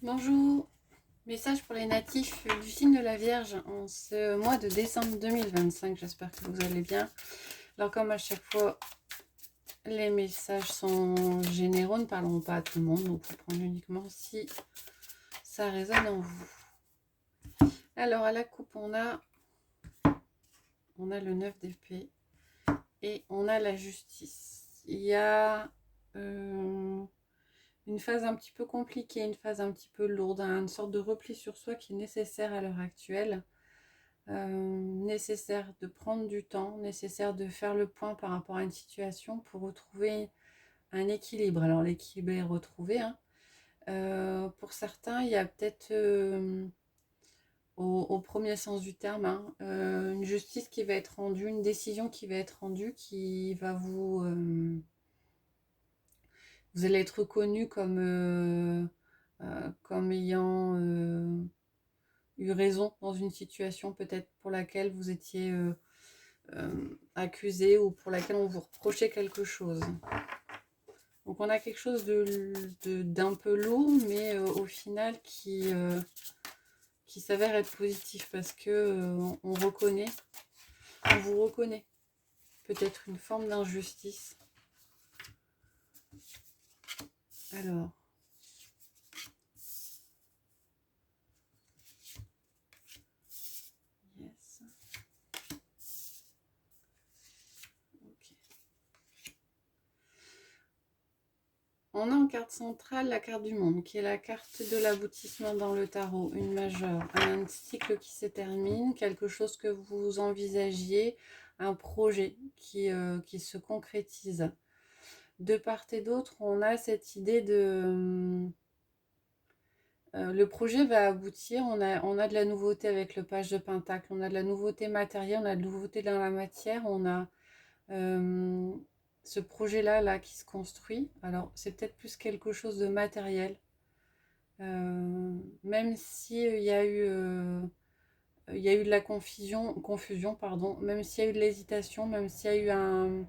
Bonjour, message pour les natifs du signe de la Vierge en ce mois de décembre 2025. J'espère que vous allez bien. Alors comme à chaque fois, les messages sont généraux, ne parleront pas à tout le monde, donc il faut prendre uniquement si ça résonne en vous. Alors à la coupe, on a le 9 d'épée et on a la justice. Il y a une phase un petit peu compliquée, une phase un petit peu lourde, une sorte de repli sur soi qui est nécessaire à l'heure actuelle. Nécessaire de prendre du temps, nécessaire de faire le point par rapport à une situation pour retrouver un équilibre. Alors l'équilibre est retrouvé, hein. Pour certains, il y a peut-être, au premier sens du terme, hein, une justice qui va être rendue, une décision qui va être rendue, qui va vous allez être reconnu comme ayant eu raison dans une situation peut-être pour laquelle vous étiez accusé ou pour laquelle on vous reprochait quelque chose. Donc on a quelque chose d'un peu lourd, mais au final qui s'avère être positif parce que on vous reconnaît peut-être une forme d'injustice. Alors, yes. Ok. On a en carte centrale la carte du monde, qui est la carte de l'aboutissement dans le tarot, une majeure, un cycle qui se termine, quelque chose que vous envisagiez, un projet qui se concrétise. De part et d'autre, on a cette idée de... le projet va aboutir, on a de la nouveauté avec le page de Pentacle, on a de la nouveauté matérielle, on a de la nouveauté dans la matière, on a euh, ce projet-là là, qui se construit. Alors, c'est peut-être plus quelque chose de matériel. Même si il y a eu de la confusion, pardon, même s'il y a eu de l'hésitation, même s'il y a eu un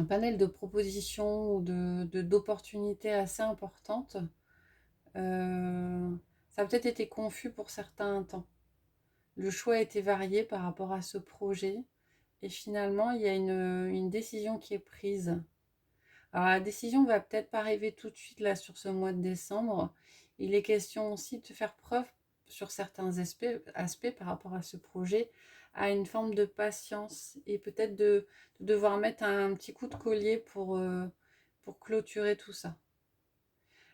panel de propositions ou d'opportunités assez importantes, ça a peut-être été confus pour certains temps. Le choix a été varié par rapport à ce projet et finalement il y a une décision qui est prise. Alors la décision va peut-être pas arriver tout de suite là sur ce mois de décembre. Il est question aussi de faire preuve sur certains aspects par rapport à ce projet, à une forme de patience et peut-être de devoir mettre un petit coup de collier pour clôturer tout ça.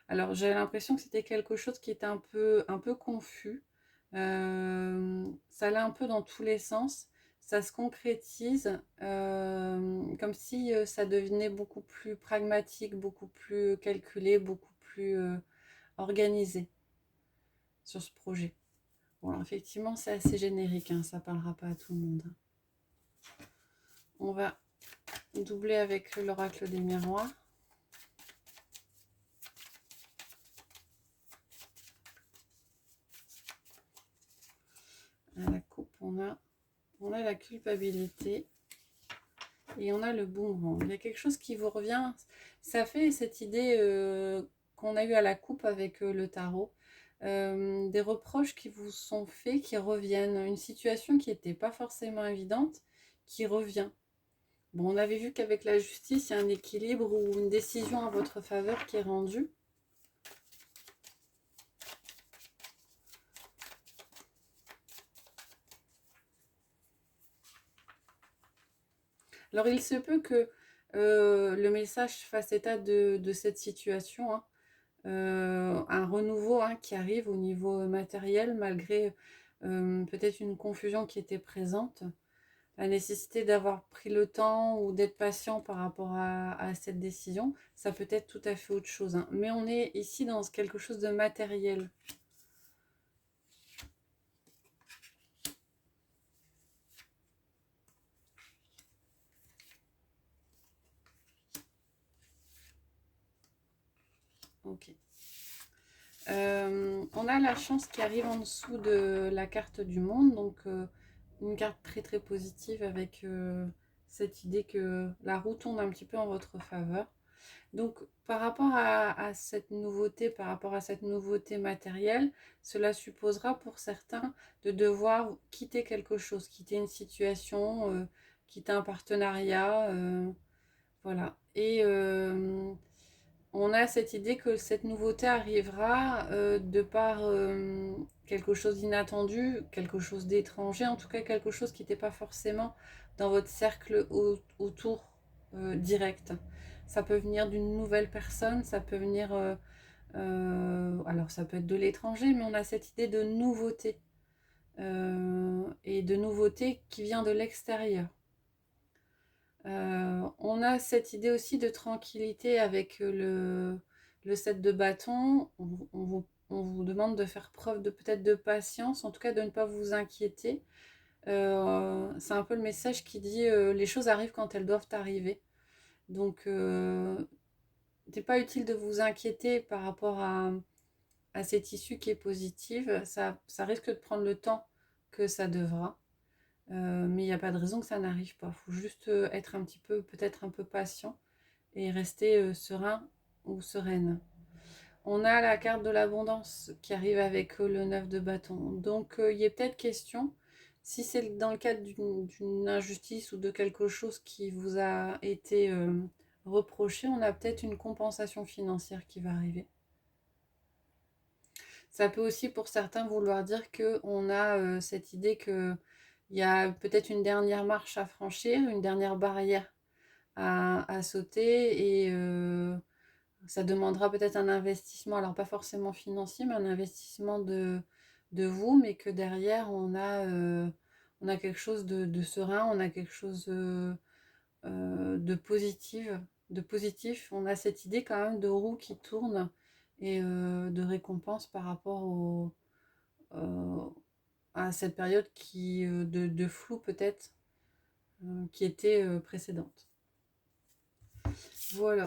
Alors j'ai l'impression que c'était quelque chose qui était un peu confus. Ça allait un peu dans tous les sens. Ça se concrétise comme si ça devenait beaucoup plus pragmatique, beaucoup plus calculé, beaucoup plus organisé sur ce projet. Bon, alors, effectivement, c'est assez générique, hein, ça ne parlera pas à tout le monde. On va doubler avec l'oracle des miroirs. À la coupe, on a la culpabilité et on a le boomerang. Il y a quelque chose qui vous revient. Ça fait cette idée qu'on a eue à la coupe avec le tarot. Des reproches qui vous sont faits, qui reviennent. Une situation qui n'était pas forcément évidente, qui revient. Bon, on avait vu qu'avec la justice, il y a un équilibre ou une décision en votre faveur qui est rendue. Alors, il se peut que le message fasse état de cette situation, hein. Un renouveau, hein, qui arrive au niveau matériel, malgré peut-être une confusion qui était présente. La nécessité d'avoir pris le temps ou d'être patient par rapport à cette décision, ça peut être tout à fait autre chose, hein. Mais on est ici dans quelque chose de matériel. Ok. On a la chance qui arrive en dessous de la carte du monde, donc une carte très très positive avec cette idée que la roue tourne un petit peu en votre faveur. Donc, par rapport à cette nouveauté, par rapport à cette nouveauté matérielle, cela supposera pour certains de devoir quitter quelque chose, quitter une situation, quitter un partenariat, voilà. Et on a cette idée que cette nouveauté arrivera de par quelque chose d'inattendu, quelque chose d'étranger, en tout cas quelque chose qui n'était pas forcément dans votre cercle autour direct. Ça peut venir d'une nouvelle personne, ça peut venir, alors ça peut être de l'étranger, mais on a cette idée de nouveauté et de nouveauté qui vient de l'extérieur. On a cette idée aussi de tranquillité avec le set de bâton. On vous demande de faire preuve de peut-être de patience, en tout cas de ne pas vous inquiéter. C'est un peu le message qui dit les choses arrivent quand elles doivent arriver. Donc, c'est pas utile de vous inquiéter par rapport à cette issue qui est positive. Ça risque de prendre le temps que ça devra. Mais il n'y a pas de raison que ça n'arrive pas. Il faut juste être un petit peu, peut-être un peu patient et rester serein ou sereine. On a la carte de l'abondance qui arrive avec le 9 de bâton. Donc il est peut-être question, si c'est dans le cadre d'une injustice ou de quelque chose qui vous a été reproché, on a peut-être une compensation financière qui va arriver. Ça peut aussi pour certains vouloir dire qu'on a cette idée qu'il y a peut-être une dernière marche à franchir, une dernière barrière à sauter et ça demandera peut-être un investissement, alors pas forcément financier, mais un investissement de vous, mais que derrière on a quelque chose de serein, on a quelque chose de positif. On a cette idée quand même de roue qui tourne et de récompense par rapport euh, à cette période de flou peut-être qui était précédente. Voilà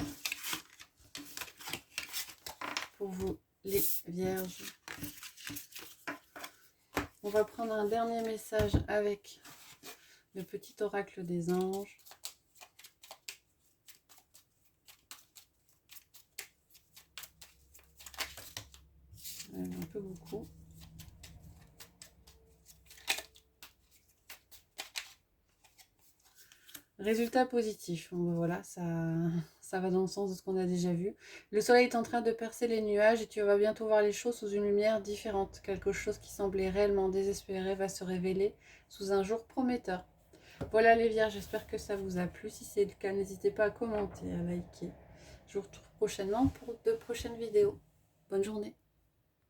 pour vous les vierges. On va prendre un dernier message avec le petit oracle des anges. Un peu beaucoup. Résultat positif. Voilà, ça va dans le sens de ce qu'on a déjà vu. Le soleil est en train de percer les nuages et tu vas bientôt voir les choses sous une lumière différente. Quelque chose qui semblait réellement désespéré va se révéler sous un jour prometteur. Voilà les vierges, j'espère que ça vous a plu. Si c'est le cas, n'hésitez pas à commenter, à liker. Je vous retrouve prochainement pour de prochaines vidéos. Bonne journée.